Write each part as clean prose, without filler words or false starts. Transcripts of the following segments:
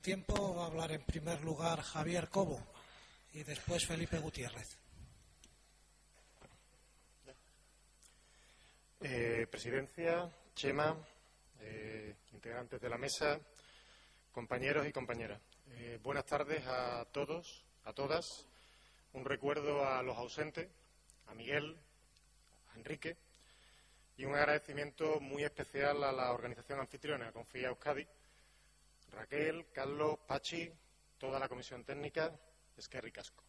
Tiempo va a hablar en primer lugar Javier Cobo y después Felipe Gutiérrez. Presidencia, Chema, integrantes de la mesa, compañeros y compañeras. Buenas tardes a todos, a todas. Un recuerdo a los ausentes, a Miguel, a Enrique, y un agradecimiento muy especial a la organización anfitriona, Confía Euskadi, Raquel, Carlos, Pachi, toda la comisión técnica, eskerrik asko.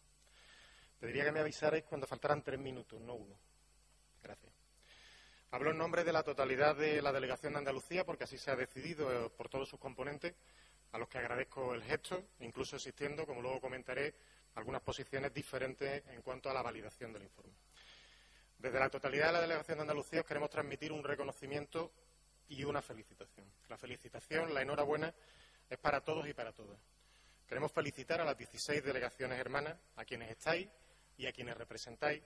Pediría que me avisarais cuando faltaran 3 minutos, no 1. Gracias. Hablo en nombre de la totalidad de la delegación de Andalucía, porque así se ha decidido por todos sus componentes, a los que agradezco el gesto, incluso existiendo, como luego comentaré, algunas posiciones diferentes en cuanto a la validación del informe. Desde la totalidad de la delegación de Andalucía os queremos transmitir un reconocimiento y una felicitación. La felicitación, la enhorabuena, es para todos y para todas. Queremos felicitar a las 16 delegaciones hermanas, a quienes estáis y a quienes representáis,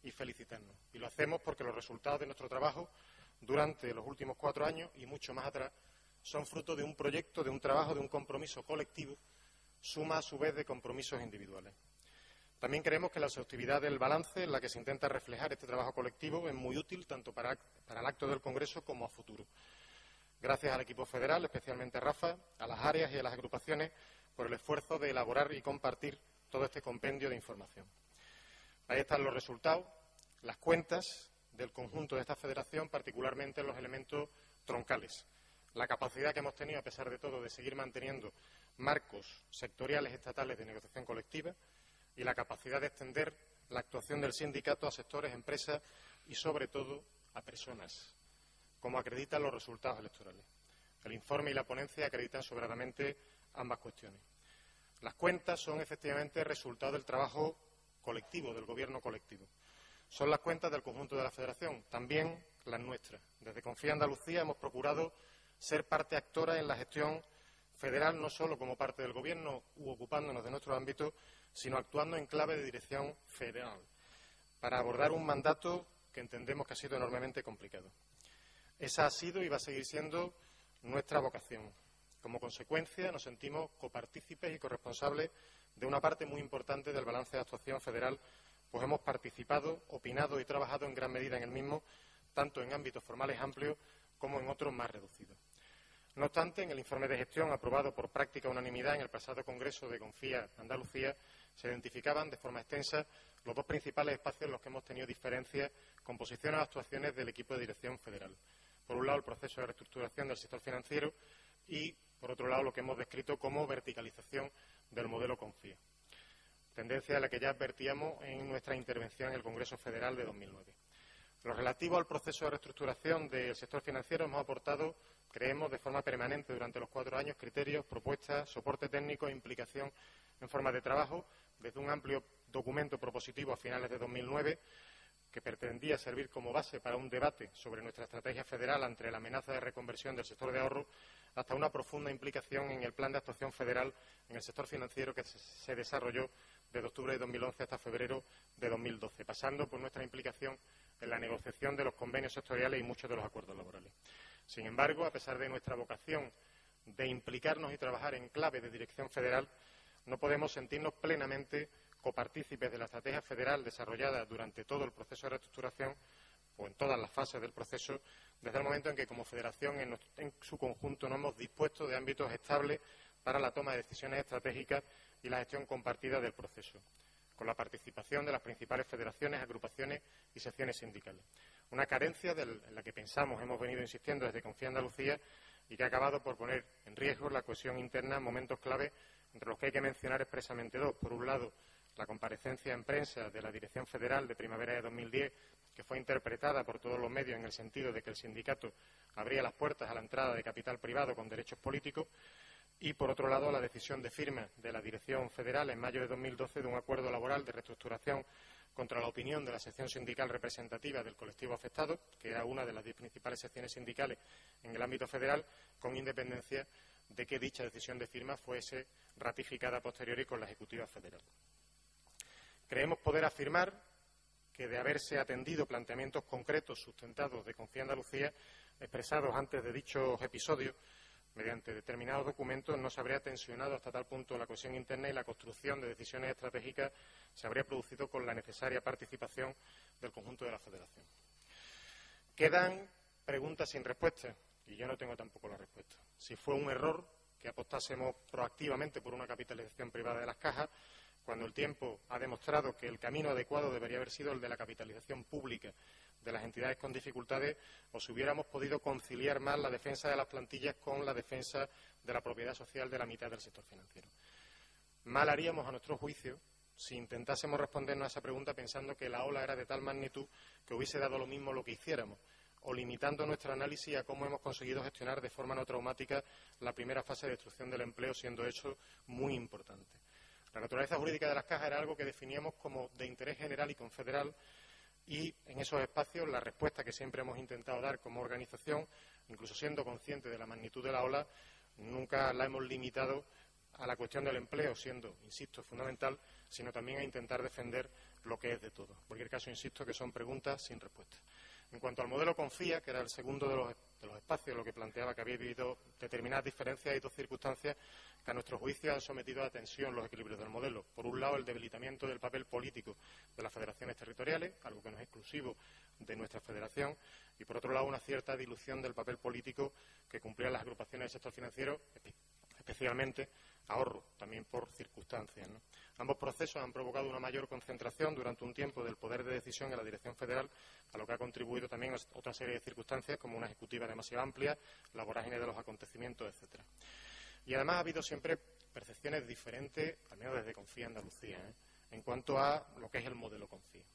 y felicitarnos. Y lo hacemos porque los resultados de nuestro trabajo durante los últimos 4 años y mucho más atrás son fruto de un proyecto, de un trabajo, de un compromiso colectivo, suma a su vez de compromisos individuales. También creemos que la exhaustividad del balance en la que se intenta reflejar este trabajo colectivo es muy útil tanto para el acto del Congreso como a futuro. Gracias al equipo federal, especialmente a Rafa, a las áreas y a las agrupaciones por el esfuerzo de elaborar y compartir todo este compendio de información. Ahí están los resultados, las cuentas del conjunto de esta federación, particularmente los elementos troncales. La capacidad que hemos tenido, a pesar de todo, de seguir manteniendo marcos sectoriales estatales de negociación colectiva y la capacidad de extender la actuación del sindicato a sectores, empresas y, sobre todo, a personas, como acreditan los resultados electorales. El informe y la ponencia acreditan sobradamente ambas cuestiones. Las cuentas son efectivamente resultado del trabajo colectivo, del gobierno colectivo. Son las cuentas del conjunto de la Federación, también las nuestras. Desde Confía Andalucía hemos procurado ser parte actora en la gestión federal, no solo como parte del gobierno u ocupándonos de nuestro ámbito, sino actuando en clave de dirección federal, para abordar un mandato que entendemos que ha sido enormemente complicado. Esa ha sido y va a seguir siendo nuestra vocación. Como consecuencia, nos sentimos copartícipes y corresponsables de una parte muy importante del balance de actuación federal, pues hemos participado, opinado y trabajado en gran medida en el mismo, tanto en ámbitos formales amplios como en otros más reducidos. No obstante, en el informe de gestión aprobado por práctica unanimidad en el pasado Congreso de Confía Andalucía, se identificaban de forma extensa los 2 principales espacios en los que hemos tenido diferencias con posiciones o actuaciones del equipo de dirección federal. Por un lado, el proceso de reestructuración del sector financiero y, por otro lado, lo que hemos descrito como verticalización del modelo Confía. Tendencia a la que ya advertíamos en nuestra intervención en el Congreso Federal de 2009. Lo relativo al proceso de reestructuración del sector financiero hemos aportado, creemos, de forma permanente durante los 4 años, criterios, propuestas, soporte técnico e implicación en forma de trabajo, desde un amplio documento propositivo a finales de 2009, que pretendía servir como base para un debate sobre nuestra estrategia federal ante la amenaza de reconversión del sector de ahorro, hasta una profunda implicación en el plan de actuación federal en el sector financiero que se desarrolló desde octubre de 2011 hasta febrero de 2012, pasando por nuestra implicación en la negociación de los convenios sectoriales y muchos de los acuerdos laborales. Sin embargo, a pesar de nuestra vocación de implicarnos y trabajar en clave de dirección federal, no podemos sentirnos plenamente copartícipes de la estrategia federal desarrollada durante todo el proceso de reestructuración o en todas las fases del proceso, desde el momento en que como federación en su conjunto no hemos dispuesto de ámbitos estables para la toma de decisiones estratégicas y la gestión compartida del proceso, con la participación de las principales federaciones, agrupaciones y secciones sindicales. Una carencia en la que pensamos hemos venido insistiendo desde Confía Andalucía y que ha acabado por poner en riesgo la cohesión interna en momentos clave, entre los que hay que mencionar expresamente 2. Por un lado, la comparecencia en prensa de la Dirección Federal de primavera de 2010, que fue interpretada por todos los medios en el sentido de que el sindicato abría las puertas a la entrada de capital privado con derechos políticos, y, por otro lado, la decisión de firma de la Dirección Federal en mayo de 2012 de un acuerdo laboral de reestructuración contra la opinión de la sección sindical representativa del colectivo afectado, que era una de las 10 principales secciones sindicales en el ámbito federal, con independencia de que dicha decisión de firma fuese ratificada a posteriori con la Ejecutiva Federal. Creemos poder afirmar que, de haberse atendido planteamientos concretos sustentados de Confía Andalucía, expresados antes de dichos episodios, mediante determinados documentos no se habría tensionado hasta tal punto la cohesión interna y la construcción de decisiones estratégicas se habría producido con la necesaria participación del conjunto de la Federación. Quedan preguntas sin respuesta y yo no tengo tampoco la respuesta. Si fue un error que apostásemos proactivamente por una capitalización privada de las cajas, cuando el tiempo ha demostrado que el camino adecuado debería haber sido el de la capitalización pública de las entidades con dificultades, o si hubiéramos podido conciliar más la defensa de las plantillas con la defensa de la propiedad social de la mitad del sector financiero. Mal haríamos, a nuestro juicio, si intentásemos respondernos a esa pregunta pensando que la ola era de tal magnitud que hubiese dado lo mismo lo que hiciéramos, o limitando nuestro análisis a cómo hemos conseguido gestionar de forma no traumática la primera fase de destrucción del empleo, siendo hecho muy importante. La naturaleza jurídica de las cajas era algo que definíamos como de interés general y confederal, y en esos espacios la respuesta que siempre hemos intentado dar como organización, incluso siendo conscientes de la magnitud de la ola, nunca la hemos limitado a la cuestión del empleo, siendo, insisto, fundamental, sino también a intentar defender lo que es de todo. En cualquier caso, insisto, que son preguntas sin respuesta. En cuanto al modelo Confía, que era el segundo de los espacios, lo que planteaba que había habido determinadas diferencias y dos circunstancias que a nuestro juicio han sometido a tensión los equilibrios del modelo. Por un lado, el debilitamiento del papel político de las federaciones territoriales, algo que no es exclusivo de nuestra federación, y por otro lado, una cierta dilución del papel político que cumplían las agrupaciones del sector financiero, especialmente ahorro, también por circunstancias, ¿no? Ambos procesos han provocado una mayor concentración durante un tiempo del poder de decisión en la dirección federal, a lo que ha contribuido también otra serie de circunstancias, como una ejecutiva demasiado amplia, la vorágine de los acontecimientos, etcétera. Y además ha habido siempre percepciones diferentes, al menos desde Confía Andalucía, en cuanto a lo que es el modelo Confía.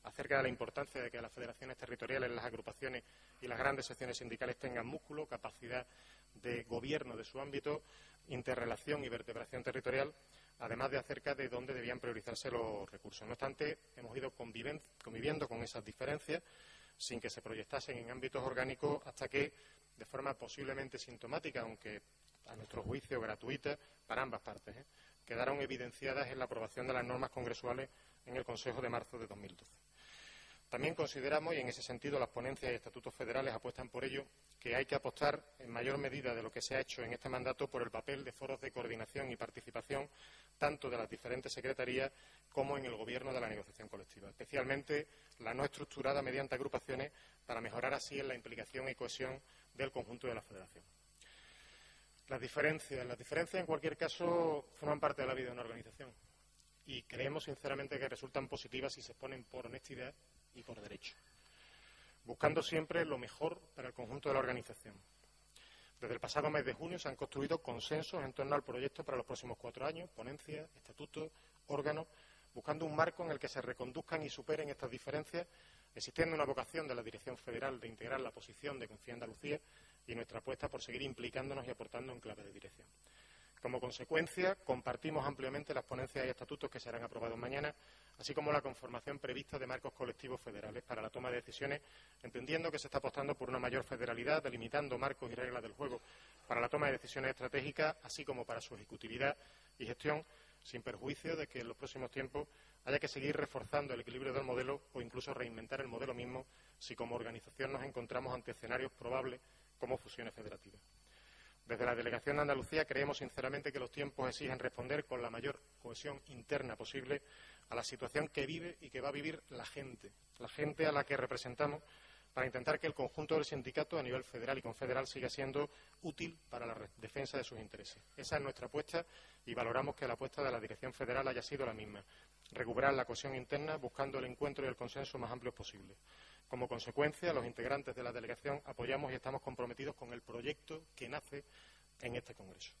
Acerca de la importancia de que las federaciones territoriales, las agrupaciones y las grandes secciones sindicales tengan músculo, capacidad de gobierno de su ámbito, interrelación y vertebración territorial, además de acerca de dónde debían priorizarse los recursos. No obstante, hemos ido conviviendo con esas diferencias sin que se proyectasen en ámbitos orgánicos hasta que, de forma posiblemente sintomática, aunque a nuestro juicio gratuita para ambas partes, quedaron evidenciadas en la aprobación de las normas congresuales en el Consejo de marzo de 2012. También consideramos, y en ese sentido las ponencias y estatutos federales apuestan por ello, que hay que apostar en mayor medida de lo que se ha hecho en este mandato por el papel de foros de coordinación y participación tanto de las diferentes secretarías como en el gobierno de la negociación colectiva, especialmente la no estructurada mediante agrupaciones para mejorar así en la implicación y cohesión del conjunto de la federación. Las diferencias en cualquier caso forman parte de la vida de una organización y creemos sinceramente que resultan positivas si se exponen por honestidad y por derecho, buscando siempre lo mejor para el conjunto de la organización. Desde el pasado mes de junio se han construido consensos en torno al proyecto para los próximos 4 años, ponencias, estatutos, órganos, buscando un marco en el que se reconduzcan y superen estas diferencias, existiendo una vocación de la Dirección Federal de integrar la posición de Confía Andalucía y nuestra apuesta por seguir implicándonos y aportando en clave de dirección. Como consecuencia, compartimos ampliamente las ponencias y estatutos que serán aprobados mañana, así como la conformación prevista de marcos colectivos federales para la toma de decisiones, entendiendo que se está apostando por una mayor federalidad, delimitando marcos y reglas del juego para la toma de decisiones estratégicas, así como para su ejecutividad y gestión, sin perjuicio de que en los próximos tiempos haya que seguir reforzando el equilibrio del modelo o incluso reinventar el modelo mismo si como organización nos encontramos ante escenarios probables como fusiones federativas. Desde la Delegación de Andalucía creemos sinceramente que los tiempos exigen responder con la mayor cohesión interna posible a la situación que vive y que va a vivir la gente a la que representamos, para intentar que el conjunto del sindicato a nivel federal y confederal siga siendo útil para la defensa de sus intereses. Esa es nuestra apuesta y valoramos que la apuesta de la Dirección Federal haya sido la misma: recuperar la cohesión interna buscando el encuentro y el consenso más amplios posible. Como consecuencia, los integrantes de la delegación apoyamos y estamos comprometidos con el proyecto que nace en este Congreso.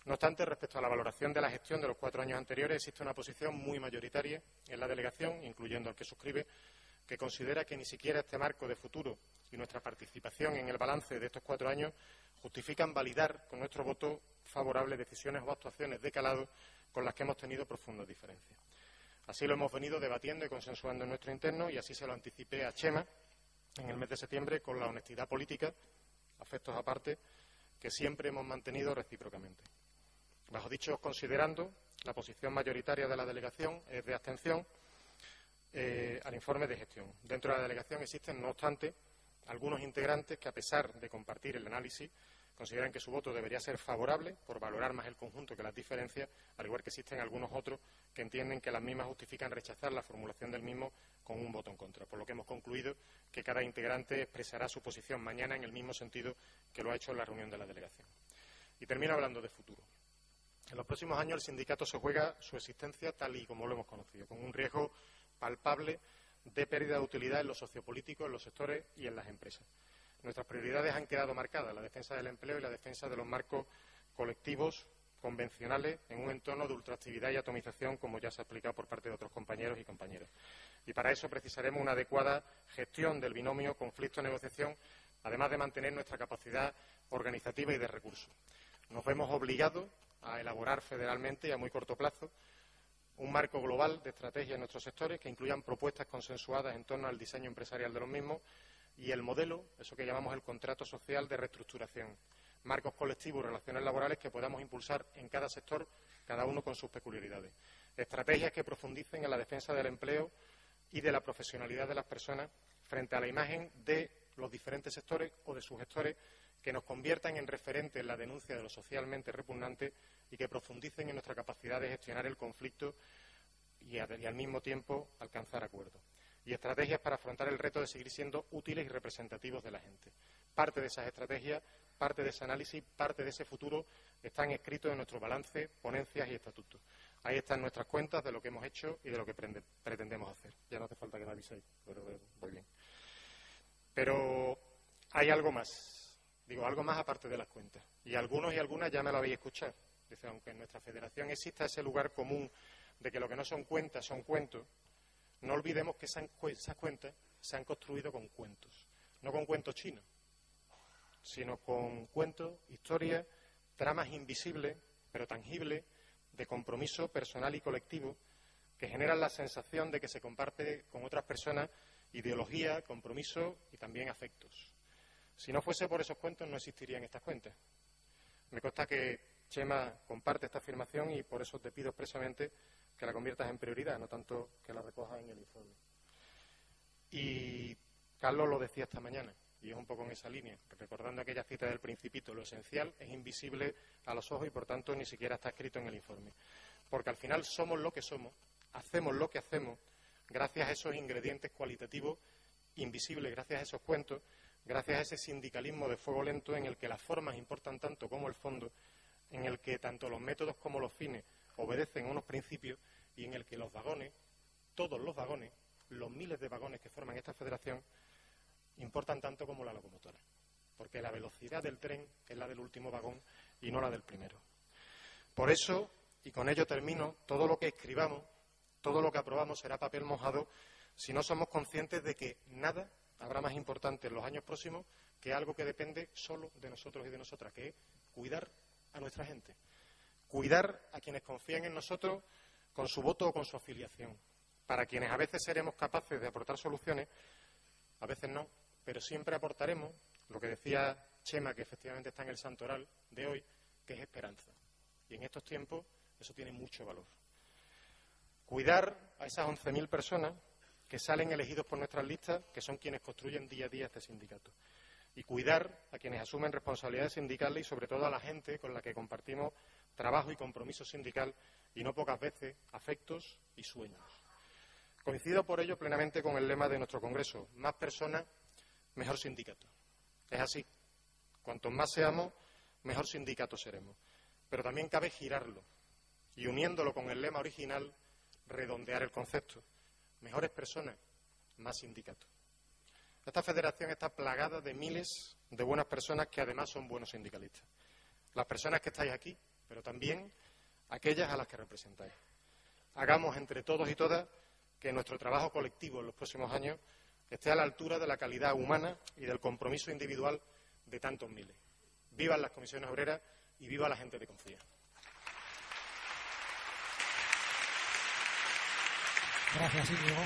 No obstante, respecto a la valoración de la gestión de los 4 años anteriores, existe una posición muy mayoritaria en la delegación, incluyendo al que suscribe, que considera que ni siquiera este marco de futuro y nuestra participación en el balance de estos 4 años justifican validar con nuestro voto favorable decisiones o actuaciones de calado con las que hemos tenido profundas diferencias. Así lo hemos venido debatiendo y consensuando en nuestro interno, y así se lo anticipé a Chema en el mes de septiembre con la honestidad política, afectos aparte, que siempre hemos mantenido recíprocamente. Bajo dichos considerando, la posición mayoritaria de la delegación es de abstención al informe de gestión. Dentro de la delegación existen, no obstante, algunos integrantes que, a pesar de compartir el análisis, consideran que su voto debería ser favorable por valorar más el conjunto que las diferencias, al igual que existen algunos otros que entienden que las mismas justifican rechazar la formulación del mismo con un voto en contra, por lo que hemos concluido que cada integrante expresará su posición mañana en el mismo sentido que lo ha hecho en la reunión de la delegación. Y termino hablando de futuro. En los próximos años el sindicato se juega su existencia tal y como lo hemos conocido, con un riesgo palpable de pérdida de utilidad en lo sociopolítico, en los sectores y en las empresas. Nuestras prioridades han quedado marcadas, la defensa del empleo y la defensa de los marcos colectivos convencionales en un entorno de ultraactividad y atomización, como ya se ha explicado por parte de otros compañeros y compañeras. Y para eso precisaremos una adecuada gestión del binomio conflicto-negociación, además de mantener nuestra capacidad organizativa y de recursos. Nos vemos obligados a elaborar federalmente y a muy corto plazo un marco global de estrategia en nuestros sectores que incluyan propuestas consensuadas en torno al diseño empresarial de los mismos y el modelo, eso que llamamos el contrato social de reestructuración, marcos colectivos y relaciones laborales que podamos impulsar en cada sector, cada uno con sus peculiaridades. Estrategias que profundicen en la defensa del empleo y de la profesionalidad de las personas frente a la imagen de los diferentes sectores o de sus gestores que nos conviertan en referentes en la denuncia de lo socialmente repugnante y que profundicen en nuestra capacidad de gestionar el conflicto y al mismo tiempo alcanzar acuerdos. Y estrategias para afrontar el reto de seguir siendo útiles y representativos de la gente. Parte de esas estrategias, parte de ese análisis, parte de ese futuro están escritos en nuestro balance, ponencias y estatutos. Ahí están nuestras cuentas de lo que hemos hecho y de lo que pretendemos hacer. Ya no hace falta que me aviséis, pero voy bien. Pero hay algo más, algo más aparte de las cuentas. Y algunos y algunas ya me lo habéis escuchado. Dice, aunque en nuestra federación exista ese lugar común de que lo que no son cuentas son cuentos, no olvidemos que esas cuentas se han construido con cuentos. No con cuentos chinos, sino con cuentos, historias, tramas invisibles, pero tangibles, de compromiso personal y colectivo, que generan la sensación de que se comparte con otras personas ideología, compromiso y también afectos. Si no fuese por esos cuentos, no existirían estas cuentas. Me consta que Chema comparte esta afirmación y por eso te pido expresamente que la conviertas en prioridad, no tanto que la recojas en el informe. Y Carlos lo decía esta mañana, y es un poco en esa línea, recordando aquella cita del Principito, lo esencial es invisible a los ojos y por tanto ni siquiera está escrito en el informe. Porque al final somos lo que somos, hacemos lo que hacemos, gracias a esos ingredientes cualitativos invisibles, gracias a esos cuentos, gracias a ese sindicalismo de fuego lento en el que las formas importan tanto como el fondo, en el que tanto los métodos como los fines obedecen a unos principios y en el que los vagones, todos los vagones, los miles de vagones que forman esta federación, importan tanto como la locomotora, porque la velocidad del tren es la del último vagón y no la del primero. Por eso, y con ello termino, todo lo que escribamos, todo lo que aprobamos será papel mojado si no somos conscientes de que nada habrá más importante en los años próximos que algo que depende solo de nosotros y de nosotras, que es cuidar a nuestra gente, cuidar a quienes confían en nosotros con su voto o con su afiliación, para quienes a veces seremos capaces de aportar soluciones, a veces no, pero siempre aportaremos lo que decía Chema, que efectivamente está en el santoral de hoy, que es esperanza. Y en estos tiempos eso tiene mucho valor. Cuidar a esas 11.000 personas que salen elegidos por nuestras listas, que son quienes construyen día a día este sindicato. Y cuidar a quienes asumen responsabilidades sindicales y sobre todo a la gente con la que compartimos trabajo y compromiso sindical y no pocas veces afectos y sueños. Coincido por ello plenamente con el lema de nuestro Congreso, más personas, mejor sindicato. Es así, cuantos más seamos, mejor sindicato seremos. Pero también cabe girarlo y uniéndolo con el lema original, redondear el concepto. Mejores personas, más sindicato. Esta federación está plagada de miles de buenas personas que además son buenos sindicalistas. Las personas que estáis aquí, pero también aquellas a las que representáis. Hagamos entre todos y todas que nuestro trabajo colectivo en los próximos años esté a la altura de la calidad humana y del compromiso individual de tantos miles. Vivan las comisiones obreras y viva la gente de Confía. Gracias, Íñigo.